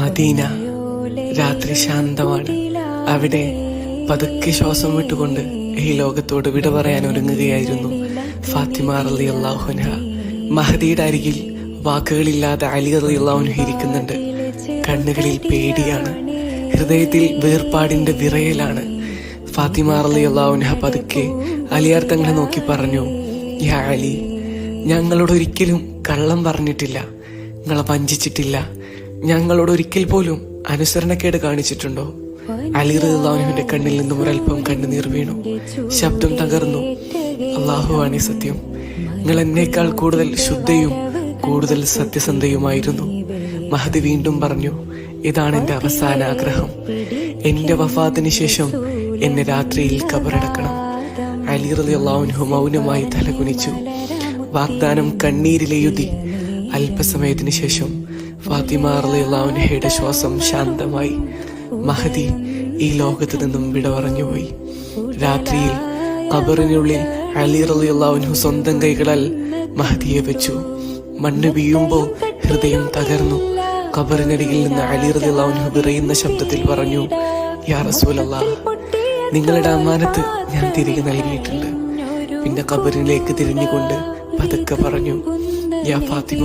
Medina രാത്രി ശാന്തമാണ്. അവിടെ പതുക്കെ ശ്വാസം വിട്ടുകൊണ്ട് ഈ ലോകത്തോട് വിട പറയാൻ ഒരുങ്ങുകയായിരുന്നു ഫാത്തിമ റളിയല്ലാഹു അൻഹ. മഹദിയുടെ അരികിൽ വാക്കുകളില്ലാതെ അലി റളിയല്ലാഹു അൻഹു ഇരിക്കുന്നുണ്ട്. കണ്ണുകളിൽ പേടിയാണ്, ഹൃദയത്തിൽ വേർപാടിന്റെ വിറയലാണ്. ഫാത്തിമ റളിയല്ലാഹു അൻഹ പതുക്കെ അലിയാർ തങ്ങളെ നോക്കി പറഞ്ഞു, യാ അലി, ഞങ്ങളോട് ഒരിക്കലും കള്ളം പറഞ്ഞിട്ടില്ല, നിങ്ങളെ വഞ്ചിച്ചിട്ടില്ല, ഞങ്ങളോട് ഒരിക്കൽ പോലും അനുസരണക്കേട് കാണിച്ചിട്ടുണ്ടോ? അലി റളിയല്ലാഹു അൻഹുവിന്റെ കണ്ണിൽ നിന്നും ഒരൽപ്പം കണ്ണുനീർ വീണു. ശബ്ദം തകർന്നു. അല്ലാഹുവാണ് സത്യം, നിങ്ങൾ എന്നേക്കാൾ കൂടുതൽ ശുദ്ധയും കൂടുതൽ സത്യസന്ധയുമായിരുന്നു. മഹദി വീണ്ടും പറഞ്ഞു, ഇതാണ് എന്റെ അവസാന ആഗ്രഹം. എന്റെ വഫാത്തിന് ശേഷം എന്നെ രാത്രിയിൽ ഖബറടക്കണം. അലി റളിയല്ലാഹു അൻഹു മൗനമായി തലകുനിച്ചു. വാഗ്ദാനം കണ്ണീരിലെഴുതി. അല്പസമയത്തിന് ശേഷം ഫാത്തിമ റളിയല്ലാഹു അൻഹയുടെ ശ്വാസം ശാന്തമായി. മഹദി ഈ ലോകത്ത് നിന്നും വിട പറഞ്ഞുപോയി. രാത്രിയിൽ ഖബറിനുള്ളിൽ അലി റളിയല്ലാഹു അൻഹു സ്വന്തം കൈകളാൽ മഹദിയെ വെച്ചു. മണ്ണ് വീഴുമ്പോൾ ഹൃദയം തകർന്നു. ഖബറിനരികിൽ നിന്ന് അലി റളിയല്ലാഹു അൻഹു വിറയുന്ന ശബ്ദത്തിൽ പറഞ്ഞു, യാ റസൂലല്ലാഹ്, നിങ്ങളുടെ അമാനത്ത് ഞാൻ തിരികെ നൽകിയിട്ടുണ്ട്. പിന്നെ ഖബറിലേക്ക് തിരിഞ്ഞുകൊണ്ട് പതുക്കെ പറഞ്ഞു, യാ ഫാത്തിമ,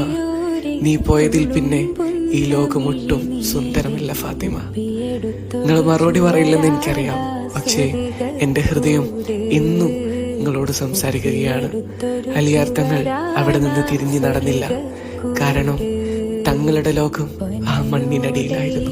നീ പോയതിൽ പിന്നെ ഈ ലോകമൊട്ടും സുന്ദരമല്ല ഫാത്തിമ. നിങ്ങൾ മറുപടി പറയില്ലെന്ന് എനിക്കറിയാം, പക്ഷേ എന്റെ ഹൃദയം ഇന്നും നിങ്ങളോട് സംസാരിക്കുകയാണ്. അലിയാർ തങ്ങൾ അവിടെ നിന്ന് തിരിഞ്ഞു നടന്നില്ല. കാരണം തങ്ങളുടെ ലോകം ആ മണ്ണിനടിയിലായിരുന്നു.